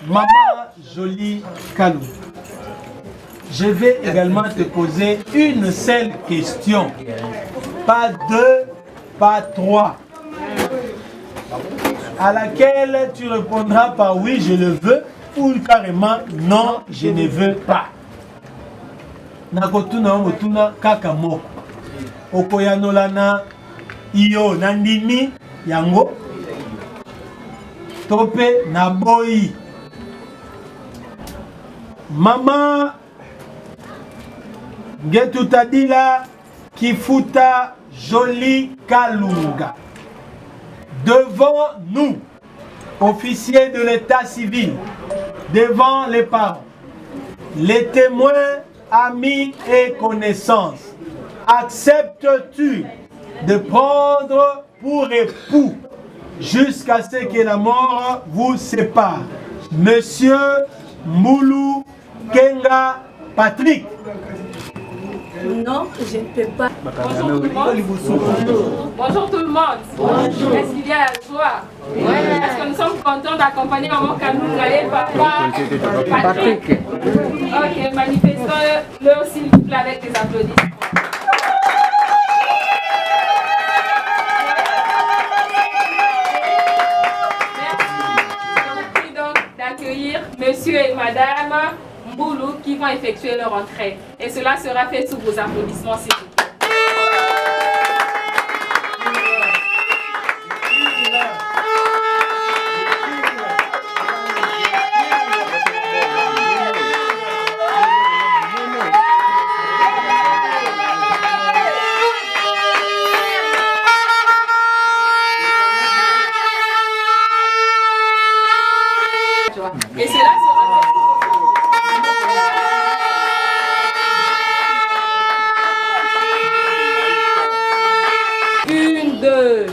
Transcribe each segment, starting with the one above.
Maman Jolie Kalou, je vais également te poser une seule question. Pas deux, pas trois. À laquelle tu répondras par oui, je le veux, ou carrément non, je ne veux pas. Nakotuna motuna kakamoko. Okoyanolana iyo nandimi yango. Tope naboyi. Maman Getutadila Kifuta Jolie Kalunga. Devant nous, officiers de l'état civil, devant les parents, les témoins, amis et connaissances, acceptes-tu de prendre pour époux jusqu'à ce que la mort vous sépare? Monsieur Moulou Kenga Patrick. Non, je ne peux pas. Bonjour tout le monde. Bonjour tout le monde. Bonjour. Est-ce qu'il y a la joie? Oui. Est-ce que nous sommes contents d'accompagner Maman Kanunga et Papa Patrick? Ok, manifestons-le s'il vous plaît avec des applaudissements. D'accueillir monsieur et madame Mboulou qui vont effectuer leur entrée. Et cela sera fait sous vos applaudissements, s'il vous plaît. Et cela sera une, deux,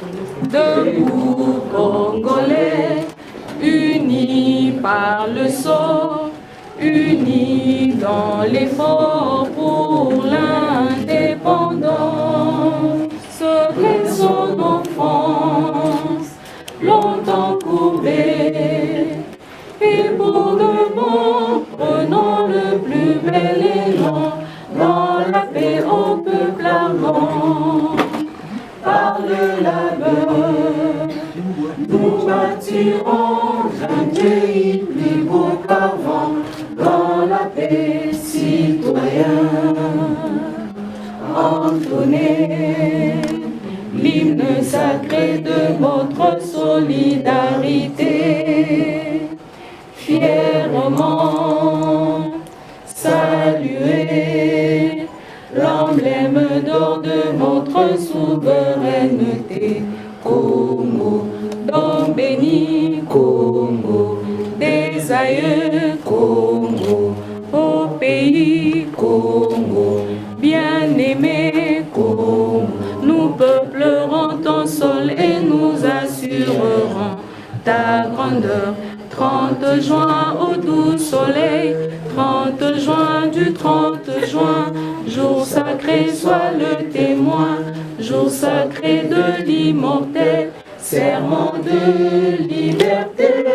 debout Congolais, unis par le sceau, unis dans l'effort pour l'indépendance, que son enfance longtemps courbée. Et pour de bon, prenons le plus bel élan dans la paix au peuple ardent. Par le labeur, nous bâtirons un pays plus beau qu'avant dans la paix citoyenne. Entonnez l'hymne sacré de votre solidarité. Fièrement saluer l'emblème d'or de votre souveraineté. Congo, don béni, Congo, des aïeux, Congo, au pays, Congo, bien-aimé, Congo, nous peuplerons ton sol et nous assurerons ta grandeur. 30 juin au doux soleil, 30 juin du 30 juin, jour sacré soit le témoin, jour sacré de l'immortel, serment de liberté,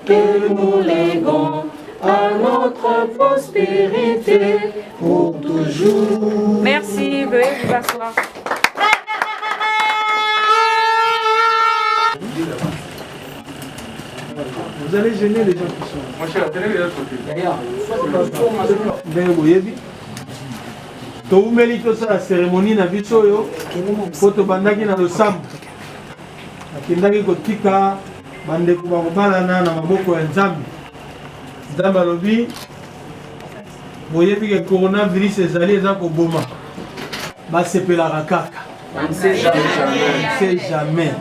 que nous léguons à notre prospérité pour toujours. Merci, veuillez vous asseoir. Vous allez gêner les gens qui sont. Moi, je suis à la télé, il est à côté. Toumeli tosa la cérémonie na biso yo poto bandaki na losambo akindaki kotika bandeko bakobalana na maboko ya Nzambe. Nzambe alobi boyebi ke coronavirus ezali eza koboma basepelaka kaka. On ne sait jamais.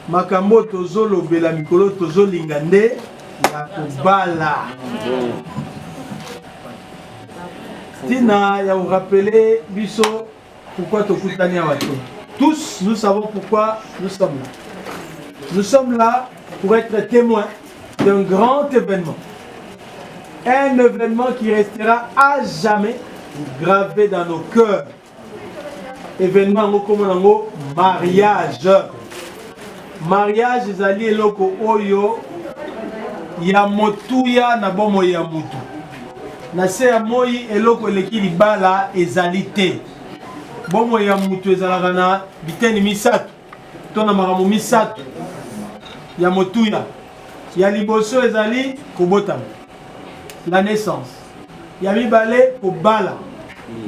Makambo tozolobela mikolo tozolinga nde ya kobala. Tina ya vous rappeler biso pourquoi tokutani awa to. Tous nous savons pourquoi nous sommes là. Nous sommes là pour être témoins d'un grand événement. Un événement qui restera à jamais gravé dans nos cœurs. Événement comme mariage. Mariage ezali eloko oyo ya motuya na bomoi ya mutu. Na se ya moi eloko eleki libala ezali te. Bomoi ya mutu ezalaka na biteni misato to na makambo misato ya motuya. Ya liboso ezali kobotama, la naissance. Ya mibale kobala,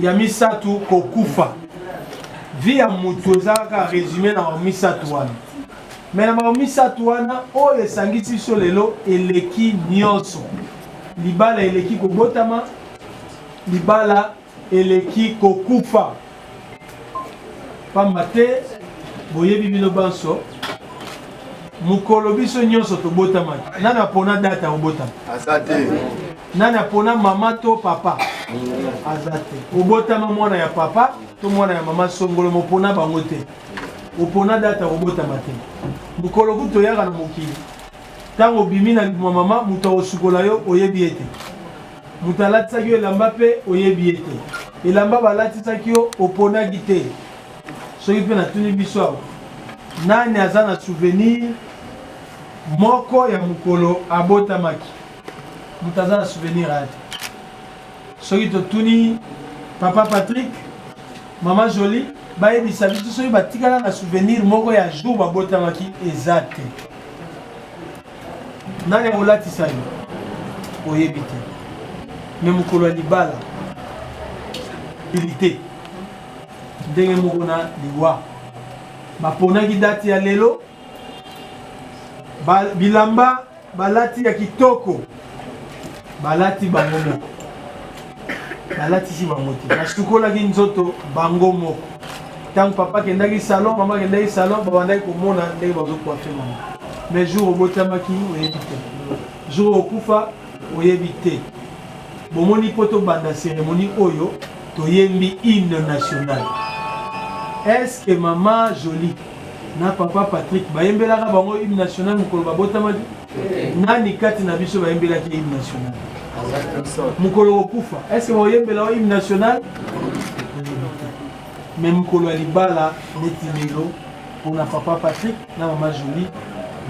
ya misatu kokufa. Vie ya mutu ezalaka résumé na misatu wana. Mais na makambo misatu wana oyo esangisi biso lelo eleki nyonso. Libala eleki kobotama, libala eleki kokufa. Pamba te boyebi bino banso mukolo biso nyonso tobotamaki. Nani apona data obotama? Azate. Nani apona mama to papa? Azate. Obotama mwana ya papa to mwana ya mama songolo mopona bango te. Opona data obotama te. Mukolo kuto yaka na mokili. Tango bimi na mama muta osukola yo oyebi ete. Muta latisaki yo elamba pe oyebi ete. Elamba balatisaki yo opona gite. Soki pe na tuni biso awa. Nani aza na souvenir moko ya mukolo abotamaki? Muta aza na souvenir ate. Soki to tuni papa Patrick, mama Jolie, bayebisa biso soki batikala na souvenir moko ya jour babotamaki eza te. Nani akolatisa yo? Oyebi te. Me mukolo ya libala ilite. Ndenge moko na liwa. Baponaki dati ya lelo. Bilamba balati ya kitoko. Balati bango moko. Balati si bango te. Nasukolaki nzoto bango moko. Tant papa kendaki salon, mama kendaki salon, babandaki komona ndenge bazokoafe mama. Mais jour obotamaki oyebi te. Jour okufa oyebi te. Bomoni poto banda cérémonie oyo toyembi hymne national. Est-ce que maman Jolie na papa Patrick bayembelaka bango hymne national mukolo babotamaki? Nani kati na biso bayembelaki hymne national? Mukolo okufa. Est-ce que bayembela hymne national? Mais mukolo libala neti lelo pour na papa Patrick na maman Jolie.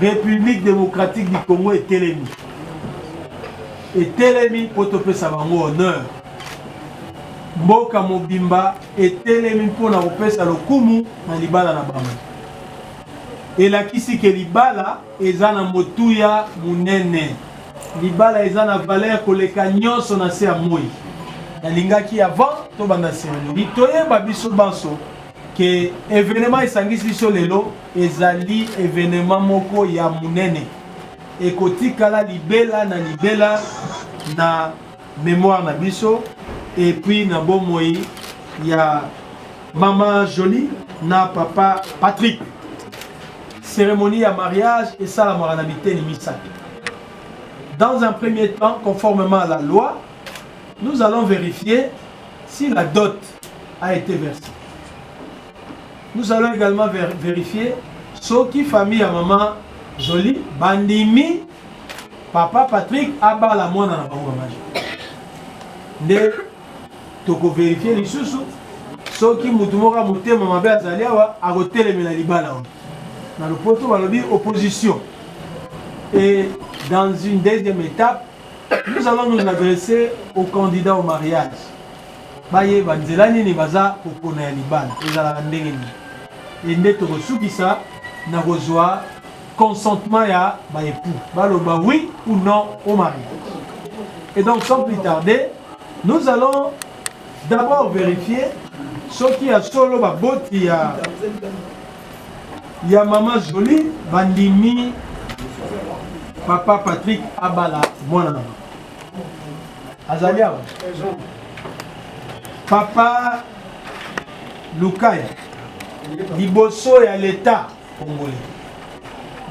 République démocratique du Congo est Télémi. Et Télémi pour te faire bango honneur. Mboka mobimba et Télémi pour na opesa lokumu na libala na bango. Et la kisi ke libala ezana motuya munene. Libala ezana valeur koleka nyonso na se amoi. Na lingaki avant to banda cérémonie. Toye babiso banso que événement esangisi biso lelo ezali événement moko ya munene. Ekotikala libela na mémoire na biso et puis na bomoi ya maman Jolie na papa Patrick. Cérémonie à mariage et ça la maranabité ni misaki. Dans un premier temps, conformément à la loi, nous allons vérifier si la dot a été versée. Nous allons également vérifier ce qui famille à maman Jolie, bandimi, papa Patrick, aba la moine na bango maman. Ne toko vérifier les sous ce qui mutumoka mutema mabe azali awa akotele na libala on. Dans le poto balobi opposition. Et dans une deuxième étape, nous allons nous adresser aux candidats au mariage. Baye banzelani ni baza kokona ya libala ezala ndenge ni. Ende toko sukisa na kozwa consentement ya ba époux. Baloba oui ou non au mariage. Et donc sans plus tarder, nous allons d'abord vérifier ce qui a solo ba boti ya maman Jolie bandimi papa Patrick abala mwana Azalia papa Lukaya liboso ya l'état congolais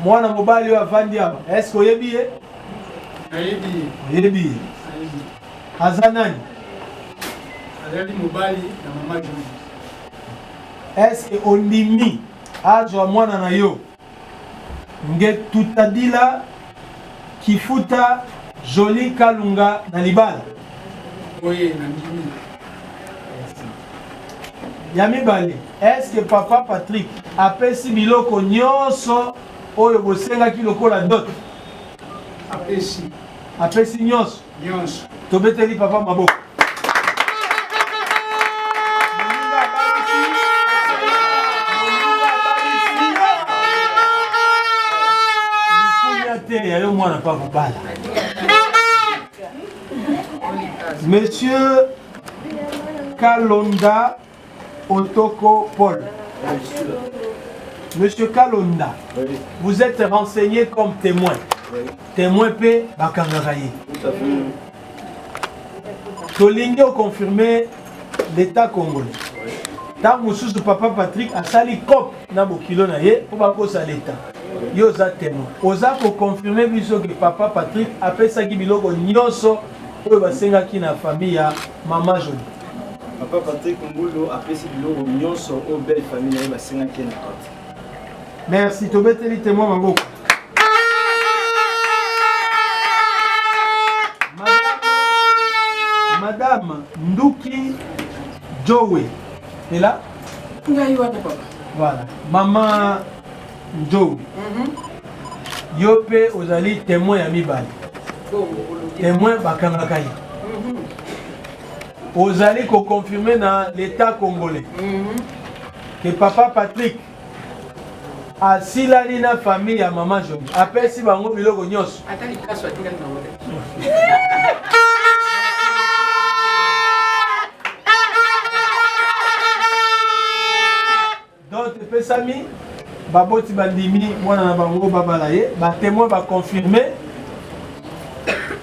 mwana mobali wa vandi aba est-ce que oyebi oyebi azanani azali mobali na mama Jolie. est-ce que ondimi azwa mwana na yo nge tutadila kifuta Jolie Kalunga na libala? Oye na ndimi. Yami bale, est-ce que papa Patrick apesi biloko nyonso oyo bosenga ki lokola dot? apesi apesi nyonso nyonso. tobeteli papa maboko. Monsieur Kalonda Otoko Paul. Monsieur Kalonda, vous êtes renseigné comme témoin. Témoin P. Bakangaraye. Tolingue a confirmé l'État congolais. Tant que papa Patrick a sali cop na bokilo na ye pour bakosa l'État. Yo za témoin. Oza pour confirmer biso que papa Patrick a fait ça qui biloko nyonso oyo basengaki na famille ya Mama Jolie. Papa Patrick Mbulu a fait ce biloko nyonso oyo belle famille na basengaki na kati. Merci, tobeteli témoin maboko. Madame Nduki Jowe est là? Voilà. Maman Jowe. Yope ozali témoin ya mibali. Témoin bakangakaye. Ozali ko confirmer dans l'État congolais. Que papa Patrick asilani na famille ya Mama Jolie. Apesi bango biloko nyonso. Donc pesami baboti bandimi mwana na bango babalaye ba témoin ba confirmer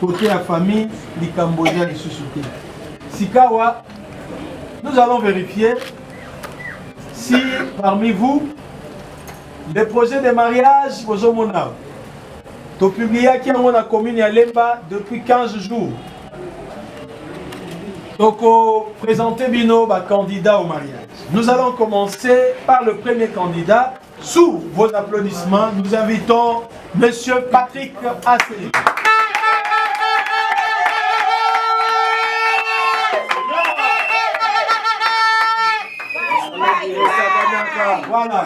côté la famille likambo ya lisusuté. Sikawa, nous allons vérifier si parmi vous les projets de mariage aux Omonao. Tu publié qui on a commune à Lemba depuis 15 jours. Donc, présenter Bino, candidat au mariage. Nous allons commencer par le premier candidat. Sous vos applaudissements, nous invitons Monsieur Patrick Asseli. Voilà.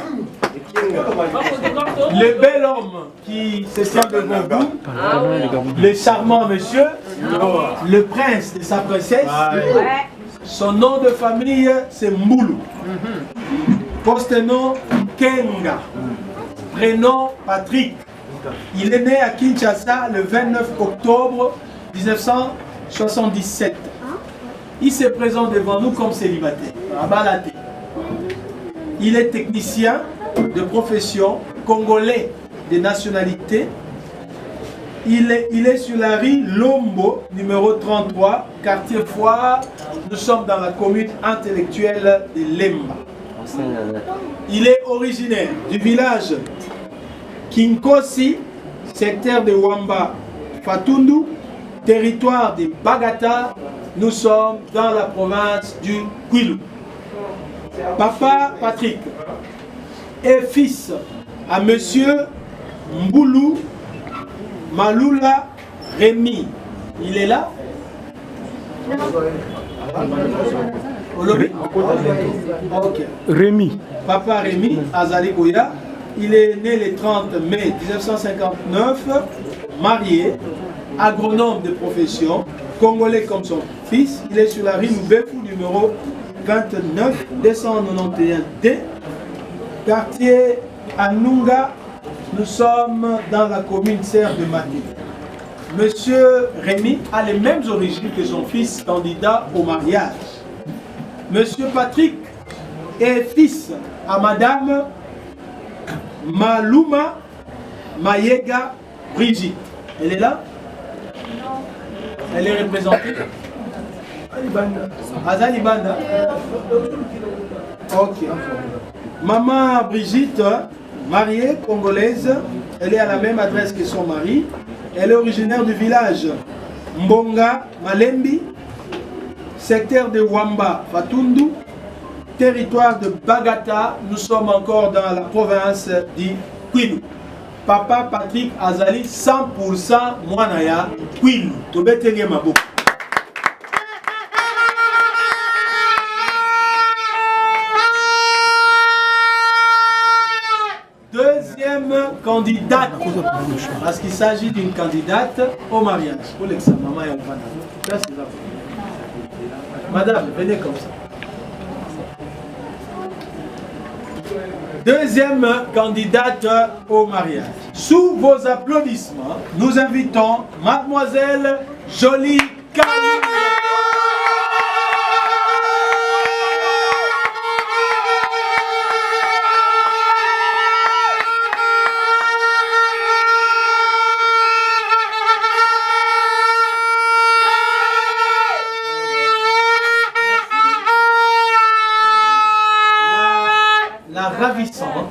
Le bel homme qui se tient devant vous, le charmant monsieur, le prince de sa princesse, son nom de famille c'est Mbulu, post-nom Kenga, prénom Patrick. Il est né à Kinshasa le 29 octobre 1977. Il se présente devant nous comme célibataire, à Balaté. Il est technicien de profession, congolais de nationalité. Il est sur la rue Lombo, numéro 33, quartier Foire. Nous sommes dans la commune intellectuelle de Lemba. Il est originaire du village Kinkosi, secteur de Wamba Fatundu, territoire de Bagata. Nous sommes dans la province du Kwilu. Papa Patrick est fils à monsieur Mbulu Malula Rémi. Il est là? Okay. Rémi. Papa Rémi Azali Goya. Il est né le 30 mai 1959, marié, agronome de profession, congolais comme son fils. Il est sur la rue Mbefu numéro 29 291 D, quartier Anunga. Nous sommes dans la commune Serre de Maté. Monsieur Rémi a les mêmes origines que son fils candidat au mariage. Monsieur Patrick est fils à Madame Maluma Mayega Brigitte. Elle est là? Elle est représentée? Azali Banda. Ok. Maman Brigitte, mariée congolaise, elle est à la même adresse que son mari. Elle est originaire du village Mbonga Malembi, secteur de Wamba Fatundu, territoire de Bagata. Nous sommes encore dans la province du Kwilu. Papa Patrick Azali 100% Mwanaya Kwilu. Tobetenge maboko. Deuxième candidate, parce qu'il s'agit d'une candidate au mariage. Pour l'examen, maman et enfant. Madame, venez comme ça. Deuxième candidate au mariage. Sous vos applaudissements, nous invitons Mademoiselle Jolie Kalunga. Ravissante,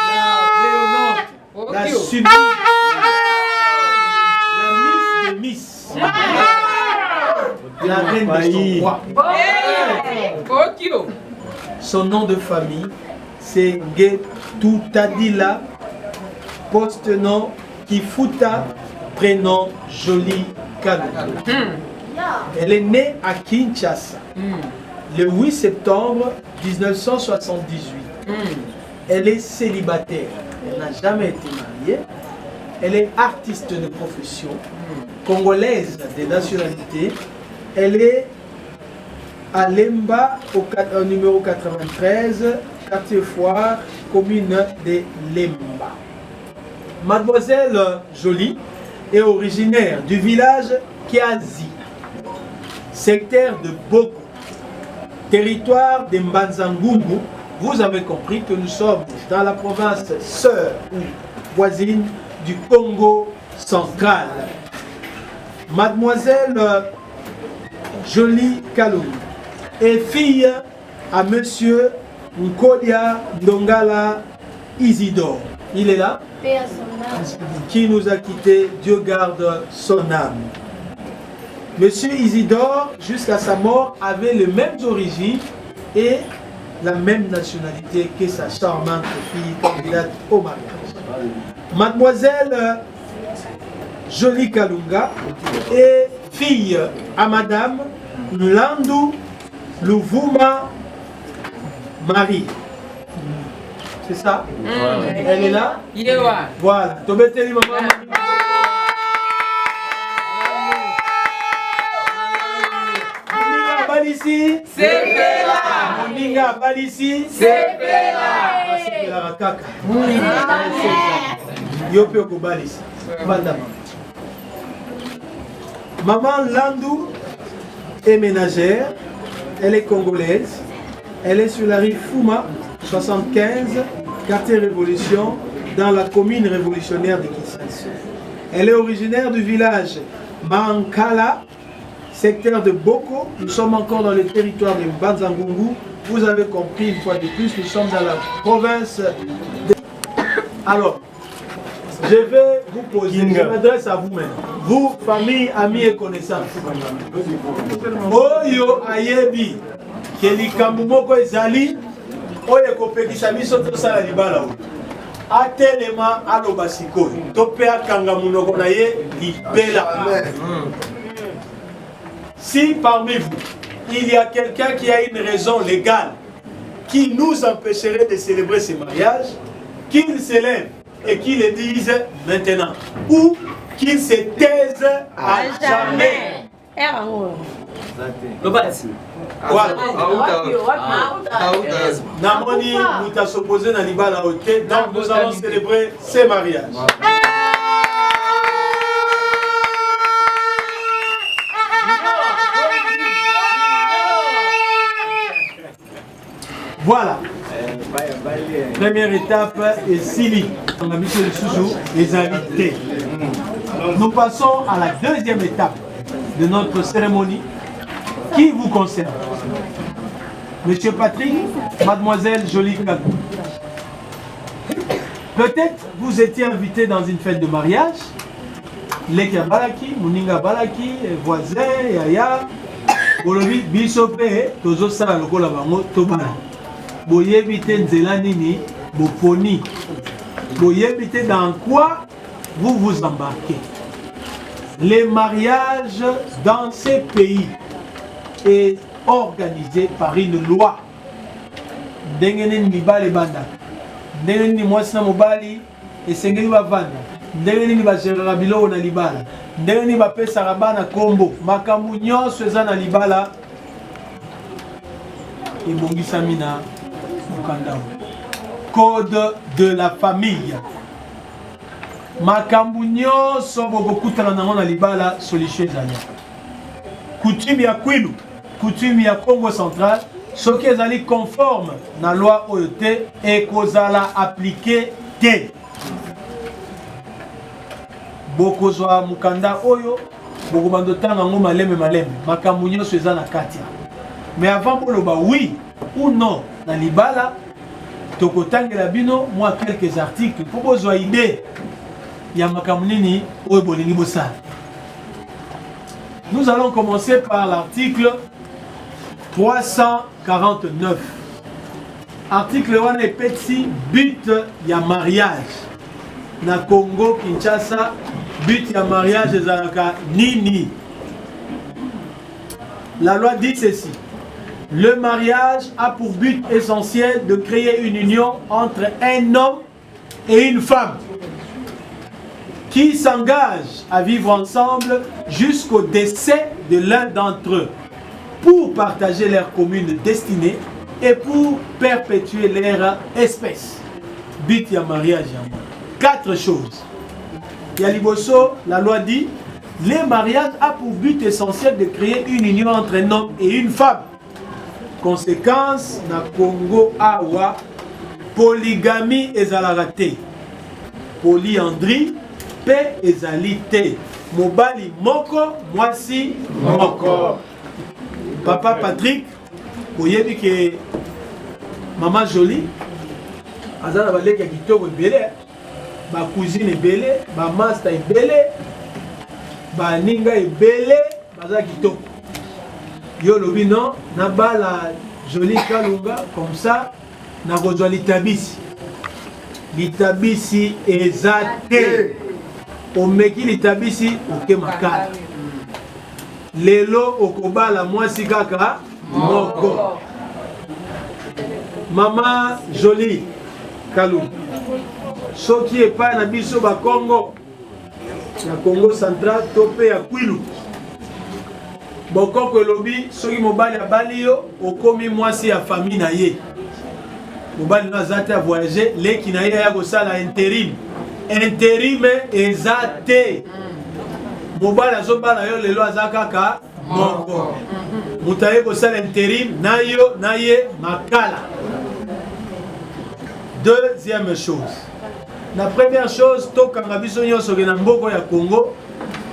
la rayonnante, la sublime, la Miss des Miss, la reine de son roi. Son nom de famille, c'est Getutadila, post-nom Kifuta, prénom Jolie Kalunga. Elle est née à Kinshasa. Le 8 septembre 1978. Elle est célibataire. Elle n'a jamais été mariée. Elle est artiste de profession, congolaise de nationalité. Elle est à Lemba, au numéro 93, quartier Foire, commune de Lemba. Mademoiselle Jolie est originaire du village Kiazi, secteur de Boko, territoire de Mbanzangungu. Vous avez compris que nous sommes dans la province sœur ou voisine du Congo central. Mademoiselle Jolie Kalunga est fille à Monsieur Nkodia Ndongala Isidore. Il est là, qui nous a quittés, Dieu garde son âme. Monsieur Isidore, jusqu'à sa mort, avait les mêmes origines et la même nationalité que sa charmante fille candidate au mariage. Mademoiselle Jolie Kalunga est fille à Madame Nlandu Luvuma Marie. C'est ça? Elle est là? Voilà. Tobeteli maman. Ici, c'est Bella. Moninga Balici, c'est Bella. C'est la rakaka. Yopio Kobalis. Maman Landou est ménagère. Elle est congolaise. Elle est sur la rue Fuma, 75, quartier Révolution, dans la commune révolutionnaire de Kinshasa. Elle est originaire du village Mankala, secteur de Boko. Nous sommes encore dans le territoire de Mbanzangungu. Vous avez compris une fois de plus, nous sommes dans la province de... Alors, je vais vous poser, je m'adresse à vous-même. Vous, famille, amis et connaissances. Oyo ayebi, kelikambu moko ezali, oyo kopekisa biso tosala libala. Atelema aloba sikoyo. Tope akanga munoko na ye libela. Si parmi vous, il y a quelqu'un qui a une raison légale qui nous empêcherait de célébrer ce mariage, qu'il se lève et qu'il le dise maintenant, ou qu'il se taise à jamais. Voilà. Namoni nous s'opposé dans l'Ibala Hoté, donc nous allons célébrer ce mariage. Voilà. Première étape est Sili. On a mis sur le sous les invités. Nous passons à la deuxième étape de notre cérémonie qui vous concerne. Monsieur Patrick, Mademoiselle Jolie Kalunga. Peut-être vous étiez invité dans une fête de mariage. Leka Balaki, Muninga Balaki, voisin, Yaya. Bolobi, Bisope, Tozo Sala Lokola Bango, Tobana. Boyebite nzela nini, boponi. Boyebite dans quoi vous vous embarquez. Les mariages dans ces pays est organisé par une loi. Dengenen Mibale Banda. ndenge nini mwasi na mobali esengeli bavanda, ndenge nini bagérera biloko na libala, ndenge nini bapesaka bana kombo, makambo nyonso eza na libala ebongisami na mokanda. Code de la famille. Makambo nyonso bokokutana nango na libala solution ezali. Coutume ya Kwilu, coutume ya Congo Central, soki ezali conforme na loi oyo te ekozala appliqué te. Bokozwa mukanda oyo bokobanda tanga ngo malembe makambo nyonso eza na kati. Mais avant boloba oui ou non na libala tokotangela bino moi quelques articles pour bozwa idée ya makambo nini oyo bolingi bosala. Nous allons commencer par l'article 349. Article 1 est petit but ya mariage. Na Congo Kinshasa, but ya mariage ezalaka nini? La loi dit ceci. Le mariage a pour but essentiel de créer une union entre un homme et une femme qui s'engagent à vivre ensemble jusqu'au décès de l'un d'entre eux pour partager leur commune destinée et pour perpétuer leur espèce. But ya mariage. 4 choses. Yaliboso, la loi dit, le mariage a pour but essentiel de créer une union entre un homme et une femme. Conséquence, na Congo awa, polygamie ezalaka te. Polyandrie, pe ezali te. Mobali moko, mwasi moko. Papa Patrick, oyebi ke Maman Jolie, azala baleki ya kitoko ebele, ba cousine ebele, ba master ebele, ba ninga ebele, baza kitoko. Yo lobi non, na bala Jolie Kalunga, comme ça, na kozwa litabisi. Litabisi eza te. Omeki litabisi oke makala. Lelo okobala mwasi kaka moko. Maman Jolie Kalunga. Soki epai na biso ba Congo, na Congo Central, tope ya Kwilu. Bokoko elobi, soki mobali abali yo, okomi mwasi ya famille na ye. Mobali no azate a voyager, leki na ye ya kosala intérim. Intérim eza te. Mobali azobala yo lelo azakaka moko. Mutaye kosala intérim na yo na ye makala. Deuxième chose. La première chose, tokanga biso nyonso ke na mboko ya Congo,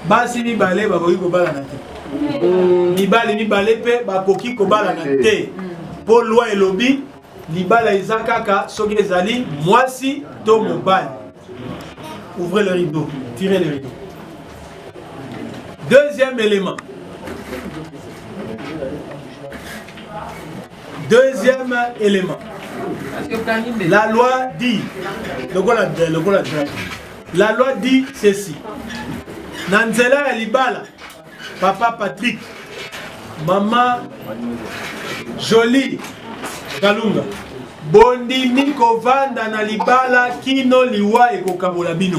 basi mibale bakoki kobala na te. Mibale pe bakoki kobala na te. Po loi elobi, libala eza kaka soki ezali mwasi to mobali. Ouvrez le rideau, tirez le rideau. Deuxième élément. Deuxième élément. La loi dit, la loi dit ceci. Nanzela ya libala, Papa Patrick, Maman Jolie Kalunga, bondimi kovanda na libala kino liwa ekokabola bino.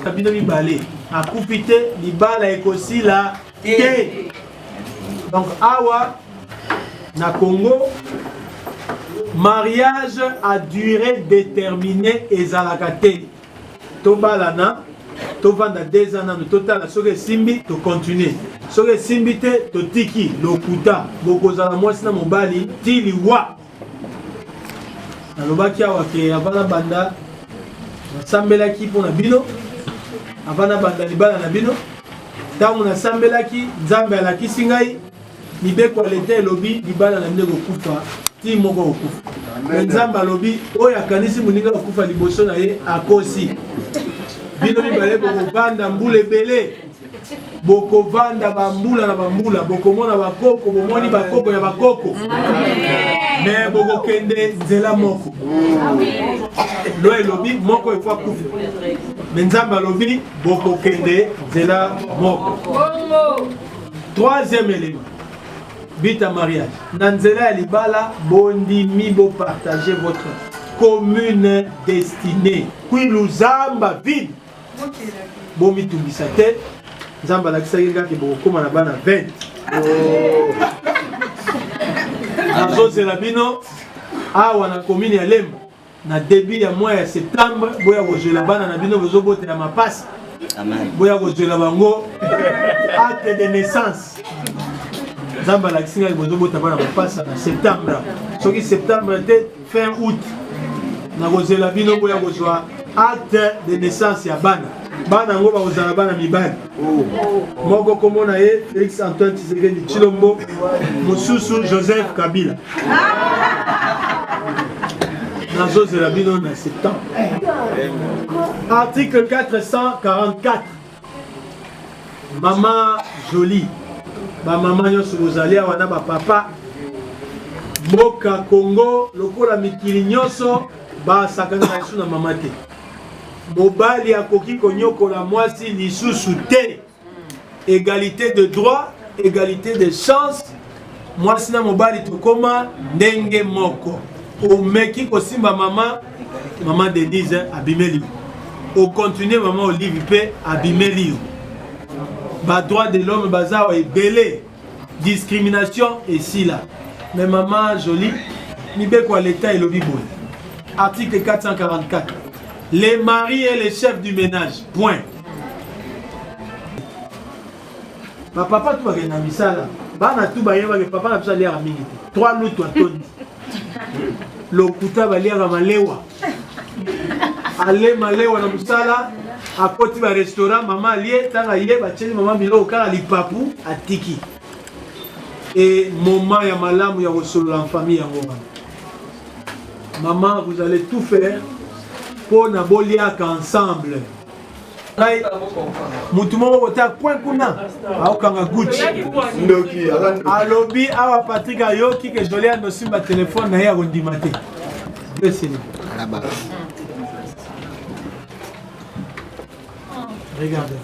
Kabino mibale, akupite libala ekosila te. Donc awa na Congo, mariage à durée déterminée ezalaka te. Tobalana, tovanda 2 ans na total soke simbi to continuer. Soke simbi te to tiki lokuta bokozala mwasi na mobali tili wa. Nalobaki awa ke avana banda nasambelaki mpona bino, avana banda libala na bino, ntango nasambelaki nzambe alakisi ngai mibeko alete elobi libala na bino kokufa ti moko kokufa. Nzambe alobi oyo akanisi moninga kokufa liboso na ye akosi. Bino mibale bokovanda mbula ebele, bokovanda bambula na bambula, bokomona bakoko, bomoni bakoko ya bakoko, me bokokende nzela moko. Lo elobi moko efwa kufa, me nzambe alobi bokokende nzela moko. Troisième élément, but à mariage. Dans nzela ya libala, bondimi bo partager votre commune destinée. Puis Luzamba vide. Bomi tumbisate. Zamba la kisagika ki bokoma na bana 20. Nazo zelabino awa na commune ya Lemba. Na début ya mois ya septembre boya kozela bana na bino bozobotela mapasi. Amen. Boya kozela bango acte de naissance. Zamba la kisinga bozobota bana mapasi na septembre. Soki septembre était fin août. Na kozela bino boya kozwa acte de naissance ya bana. Bana ngo ba kozala bana mibali. Moko komona ye Félix Antoine Tshisekedi Tshilombo, Mosusu Joseph Kabila. Nazo zelabino na septembre. Article 444. Maman jolie. Ba maman yo suzali wana ba papa. Moka Congo lokola mikili nyoso ba sakana yesu na mama te. Mobali akoki konyokola mwasi lisusu te. Égalité de droit, égalité de chance. Mwasi na mobali tokoma ndenge moko. Au meki kosimba maman, maman Denise abimeli. Au continuer maman Olive pe abimeli. Ba droit de l'homme bazawa est belé. Discrimination et si là. Mais maman jolie, ni be quoi l'état et lobi boy. Article 444. Les maris et les chefs du ménage. Point. Ma papa tout va gagner na misala. Ba na tout ba yeba que papa na psa lera mingi. 3 lutu atoni. Lokuta baliaka malewa. Ale malewa na musala. Akoti ba restaurant mama lié tanga yé ba tcheli mama bilo kala lipapu atiki. Et moment ya malamu ya solo en famille yango. Maman, vous allez tout faire pour na boliaka ensemble. Mutumo kota point kuna. Aokanga Gucci. Ndoki alobi awa Patrick ayoki ke joli ando simba téléphone na ya kondimate. Regarde.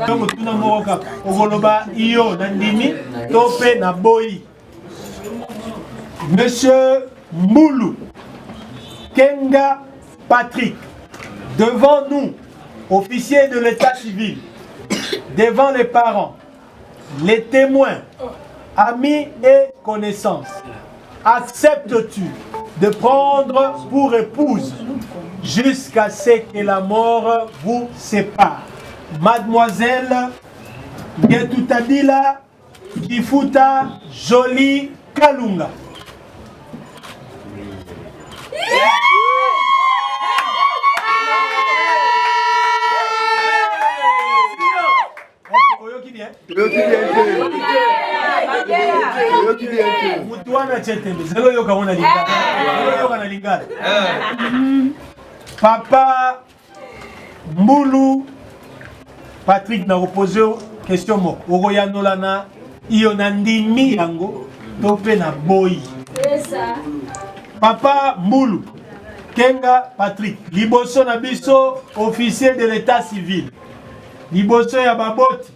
Mutuna moroka ogoloba iyo na ndimi tope na boyi. Monsieur Moulou Kenga Patrick, devant nous, officiers de l'état civil, devant les parents, les témoins, amis et connaissances, acceptes-tu de prendre pour épouse jusqu'à ce que la mort vous sépare Mademoiselle Getutadila Kifuta Jolie Kalunga? Papa Moulou Patrick n'a reposé question mo Oroyanolana Ionandimi yango tope na boy. Papa Moulou Kenga Patrick liboso na biso officier de l'état civil liboso ya baboti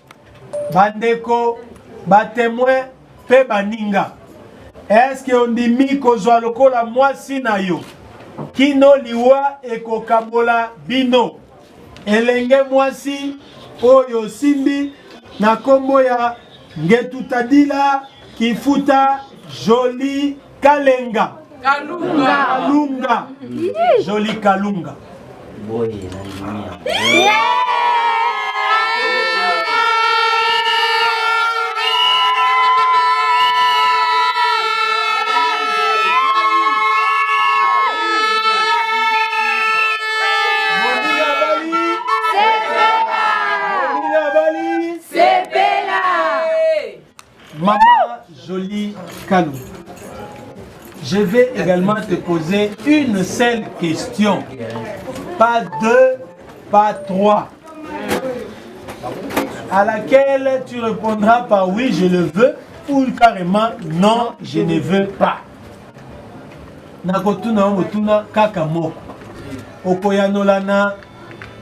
bandeko batémoin pe baninga. Est-ce que on dimi kozwa lokola mwasi na yo kino liwa ekokabola bino elenge mwasi oyo simbi na kombo ya Ngetutadila Kifuta Jolie Kalenga Kalunga Jolie Kalunga. Maman Jolie Kalou, je vais également te poser une seule question. Pas deux, pas trois. À laquelle tu répondras par oui, je le veux, ou carrément non, je ne veux pas. Nakotuna motuna kakamoko. Okoyanolana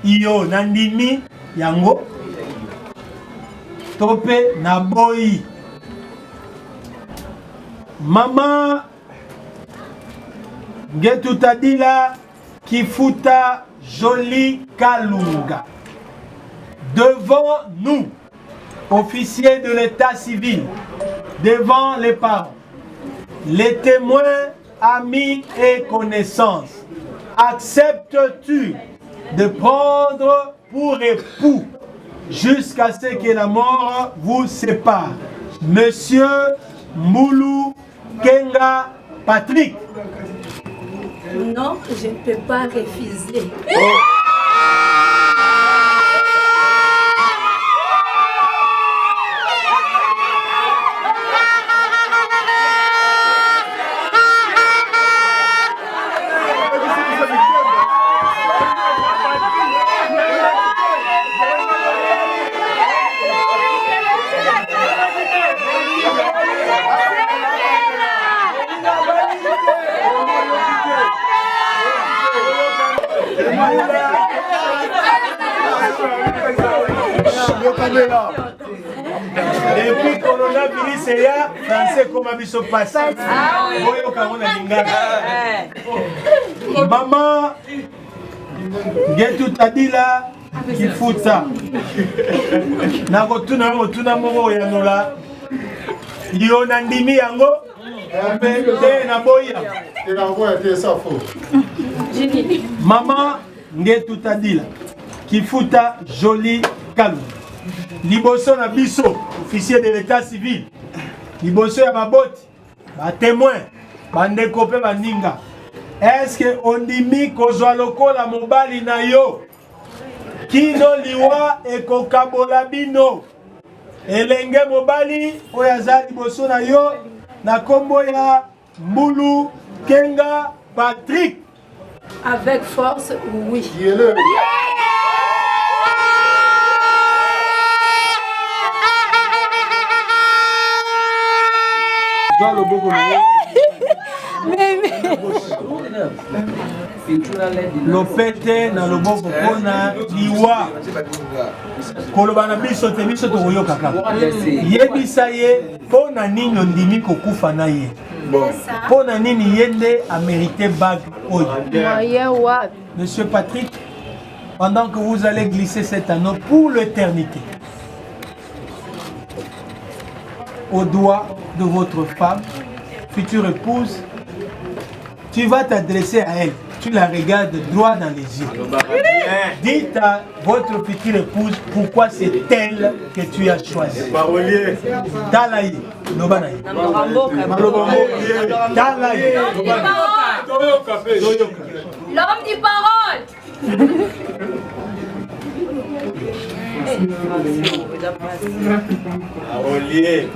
iyo nandimi yango. tope na boyi. Maman Ngetutadila Kifuta Jolie Kalunga. Devant nous, officiers de l'état civil, devant les parents, les témoins, amis et connaissances, acceptes-tu de prendre pour époux jusqu'à ce que la mort vous sépare? Monsieur Moulou Kenga Patrick. Non, je ne peux pas refuser. Depuis coronavirus et ya français comme abiso passe. Oyo kangona lingana. Maman Ngetutadila Kifuta. Na kotuna motuna moko yanola. Yo na ndimi yango. Te na boya. Te na boya te safo. Maman Ngetutadila Kifuta Jolie Kalunga. Liboso na biso, officier de l'état civil. Liboso ya baboti, ba témoin, bande kopé baninga. Est-ce que ondimi kozwa lokola mobali na yo? Kino liwa ekokabola bino. Elenge mobali oyaza liboso na yo na kombo ya Mbulu Kenga Patrick. Avec force, oui. Lopete na loboko pona liwa koloba na biso te biso tokoyoka kaka yebisa ye pona nini ondimi kokufa na ye pona nini yende a mérité bague oyo. Monsieur Patrick, pendant que vous allez glisser cet anneau pour l'éternité au doigt de votre femme, future épouse, tu vas t'adresser à elle. Tu la regardes droit dans les yeux. Dites à votre future épouse pourquoi c'est elle que tu as choisi. Talaï, Nobanaï. Talaï. L'homme dit parole. Parolier.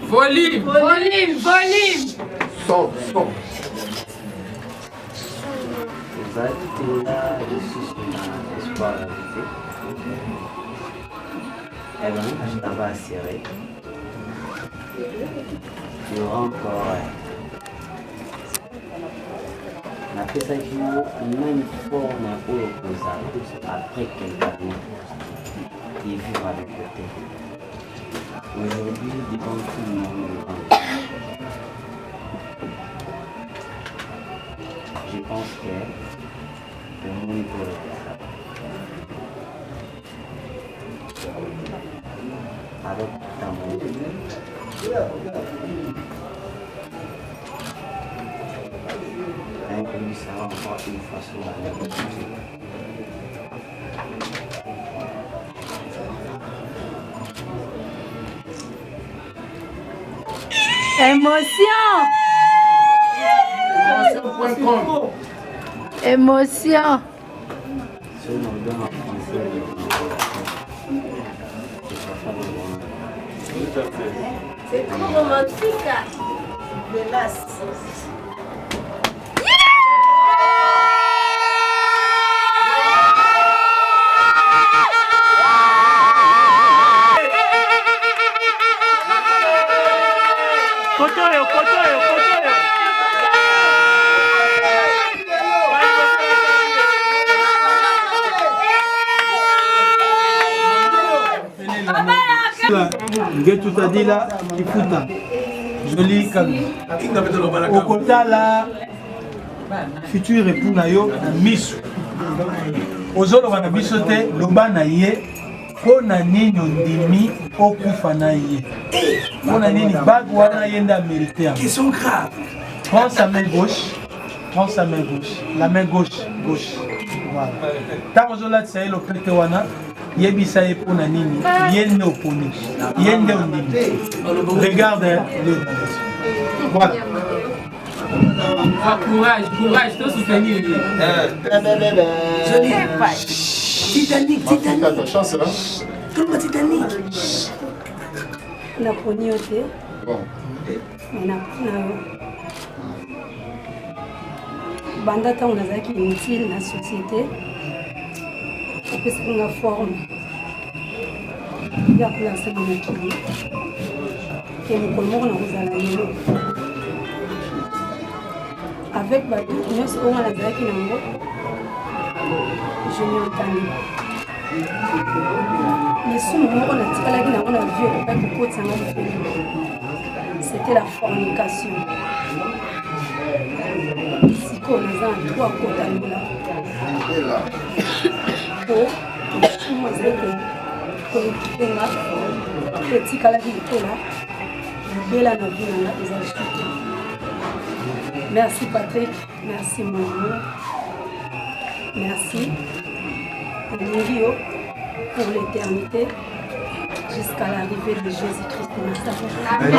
Volume, volume, volume. Son. Je t'avais assuré. Tu auras encore. On a fait ça même forme pour l'opposant après quelques années et vivre avec côté. Aujourd'hui, devant tout le monde, je pense que le monde peut le faire. Avec ta main. Et lui, ça va encore une fois sur la Émotion. C'est trop romantique. dégueulasse. Ngetu Tadila Kifuta Joli Kalu Okotala futur époux na yo na miso ozoloba na biso te loba na ye mpo na nini ondimi okufa na ye mpo na nini bague wana ye nde amérite yango. Prends sa main gauche, prends sa main gauche, la main gauche, gauche. Voilà. Tant ozolatisa ye lopete wana yebisa ye mpo na nini ye nde oponi ye nde ondimi. Regarde les deux. Voilà. Courage, courage, tout soutenir. Titanic, Titanic. Chance là. Comment Titanic? La poni au thé. Bon. Mais na banda tant on a qui inutile la société. On peut se prendre forme. Il y a plein de choses qui est mon colmon dans la maison. Avec Badou, nous sommes à la Zaki Nango. Je m'y entendais. Mais si nous avons vu, c'était la fornication. Si on a un trois côtés là. Pour moi, c'est que petit calagi là, belle à notre vie. Merci Patrick, merci Maman, merci Ningio pour l'éternité jusqu'à l'arrivée de Jésus-Christ de Nazareth.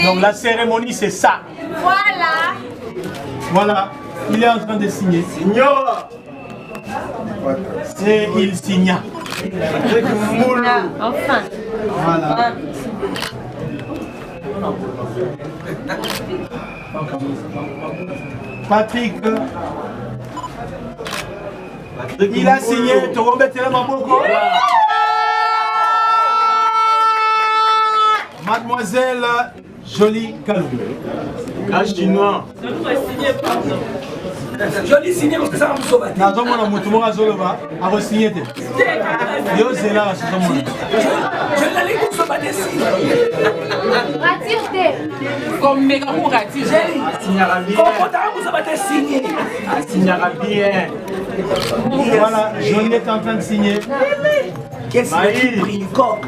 Donc la cérémonie c'est ça. Voilà. Voilà, il est en train de signer. Signora. Et il signa. Enfin. Voilà. Patrick. Il a signé. Tu remets la maboko. Mademoiselle Jolie Kalou. Un chinois. Jolie signé parce que ça va me sauver. Je vais signer. Je n'allais pas sauver des signes. Comme méga pour ratir. Comment vous avez signé? Signera bien. Voilà, Jolie est en train de signer. Qu'est-ce que tu pris une coque?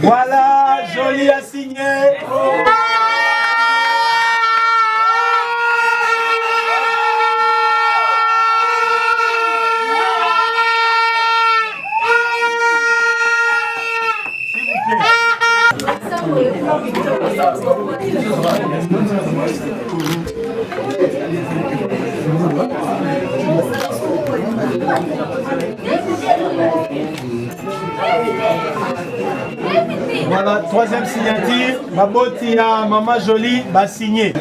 Voilà, Jolie a signé. Voilà, troisième signature. Maboti à Maman Jolie va signer.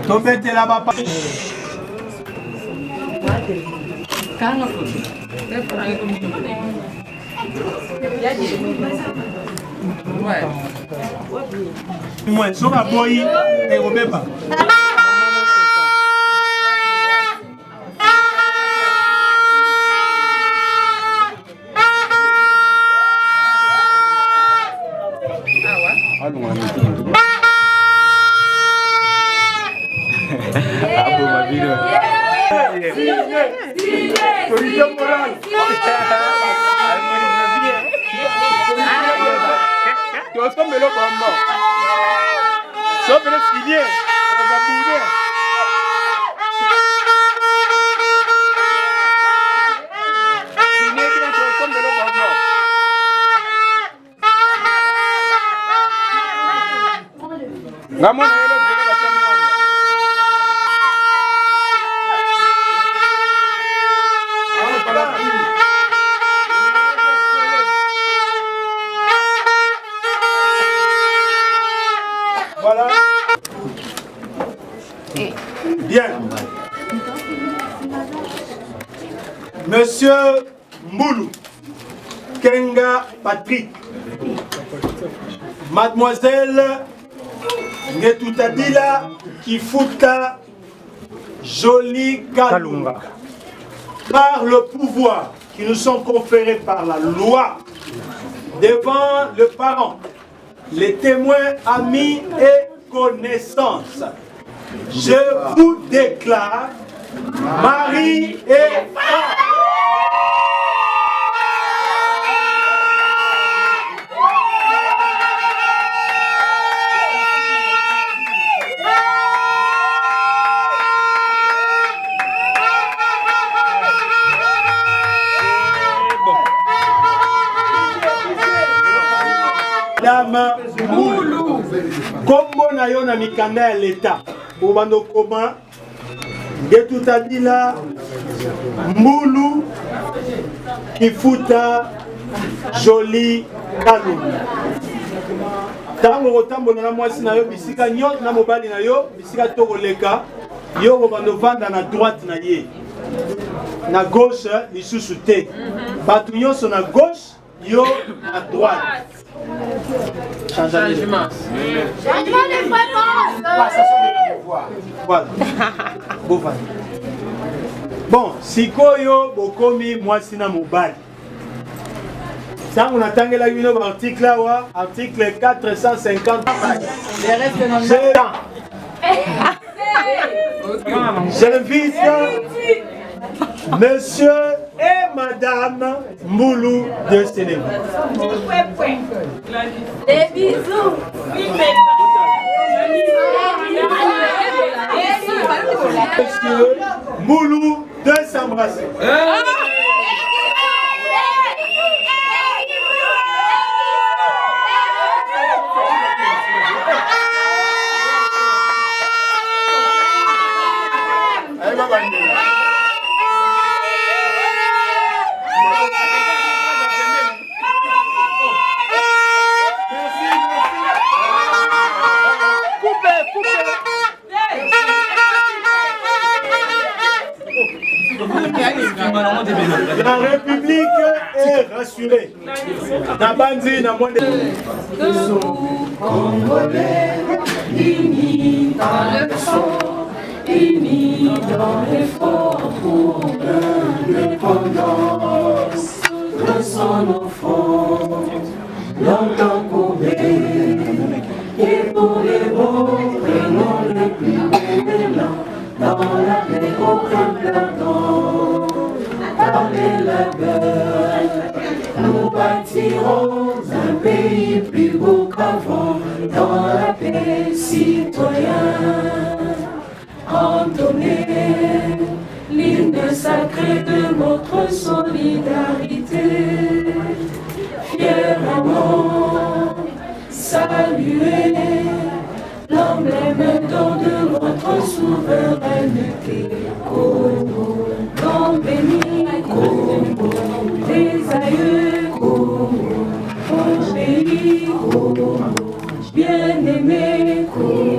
Tobete là-bas. Moi, sur la boy et au bébé. Voilà. Bien. Monsieur Mboulou, Kenga Patrick, Mademoiselle Ngetutadila Kifuta Jolie Kalunga, par le pouvoir qui nous sont conférés par la loi, devant le parent, les témoins, amis et connaissances, je vous déclare mari et femme. Dama Mboulou, kombo na yo na mikanda ya l'État, obando koma, Ngetutadila Mboulou Kifuta Jolie Kalunga. Tango kotambola na mwasi na yo bisika nyot na mobali na yo bisika tokoleka yo obando vanda na droite na ye. Na gauche lisusu te. Batu nyonso na gauche yo à droite. Changement. Changement de fréquence. Passation de pouvoir. Voilà. Bon, sikoyo bokomi mwasi na mobali. Ça on attend la une article là, article 450. J'invite Monsieur et Madame Mboulou de Sénégal. Des bisous. Mboulou de s'embrasser. La République est rassurée. Nabandi na moins de Congolais, unis dans le sang, unis dans l'effort pour l'indépendance. Le sang nos fronts, longtemps courbé, et pour les bons, prenons le plus élan dans la paix aucun perdant. Par les labeurs, nous bâtirons un pays plus beau qu'avant, dans la paix citoyenne. Entonnez l'hymne sacré de notre solidarité, fièrement saluer l'emblème d'or de notre souveraineté. Congo, dans béni, Congo, des aïeux, Congo, mon pays, Congo, bien-aimé, Congo,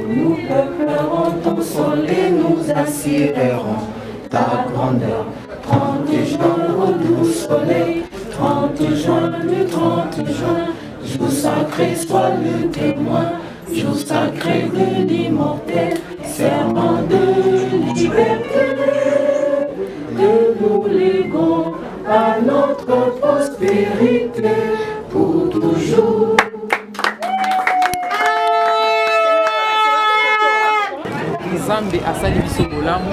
nous peuplerons ton sol et nous assurerons ta grandeur. 30 juin au doux soleil, 30 juin, le 30 juin, jour sacré soit le témoin, jour sacré de l'immortel, serment de liberté. Que nous léguons à notre prospérité pour toujours. Nzambe asali biso bolamu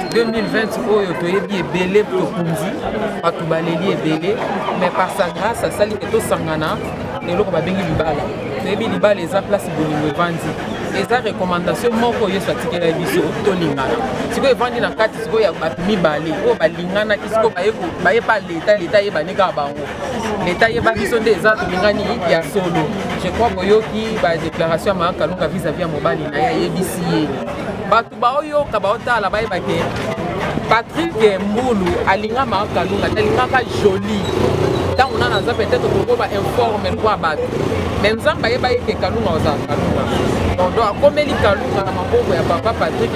2020 oyo toyebi ebele tokunzi bato baleli ebele mais par sa grâce asali ke tosangana eloko babengi libala toyebi libala eza place bolingo evandi eza recommandation moko Yesu atikela biso tolingana sikoyo evandi na kati sikoyo ya bato mibale oyo balinganaki sikoyo bayeba leta yebani kaka bango leta yeba biso nde eza tolingani ya solo je crois boyoki badéclaration ya Mama Kalunga vis-à-vis ya mobali na ye ayebisi ye bato baoyoka baotala bayebake Patrick Mbulu alinga Mama Kalunga alingaka joli ntango nana aza peut-être koko bainforme kwa bato mais Nzambe ayeba ete Kalunga ozala Kalunga donc akomeli Kalunga na maboko ya papa Patrick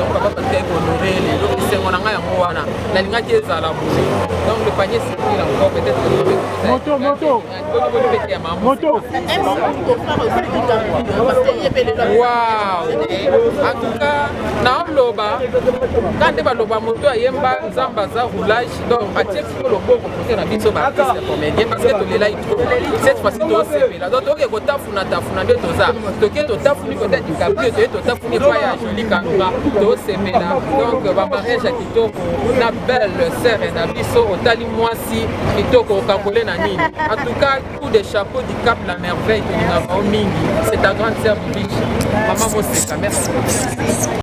honoré lelo esengo na ngai yango wana nalingaki ezala boye donc le panier circule encore peut-être moto wow en tout cas naoloba kande baloba moto ayemba Nzambe aza roulage donc atie kiko loboko kote na biso baartiste comédien parce que tolela ito cette fois-ci tosepela donc toke kotafuna nde toza toke totafuni kote DiCaprio toye totafuni kwa ya Jolie Kalunga tosepela donc bamariage ya kitoko na belle sœur na biso otali mwasi kitoko okakole na nini en tout cas coup de chapeau du Cap la merveille tolinga bao mingi c'est ta grande sœur Bibiche maman Moseka merci.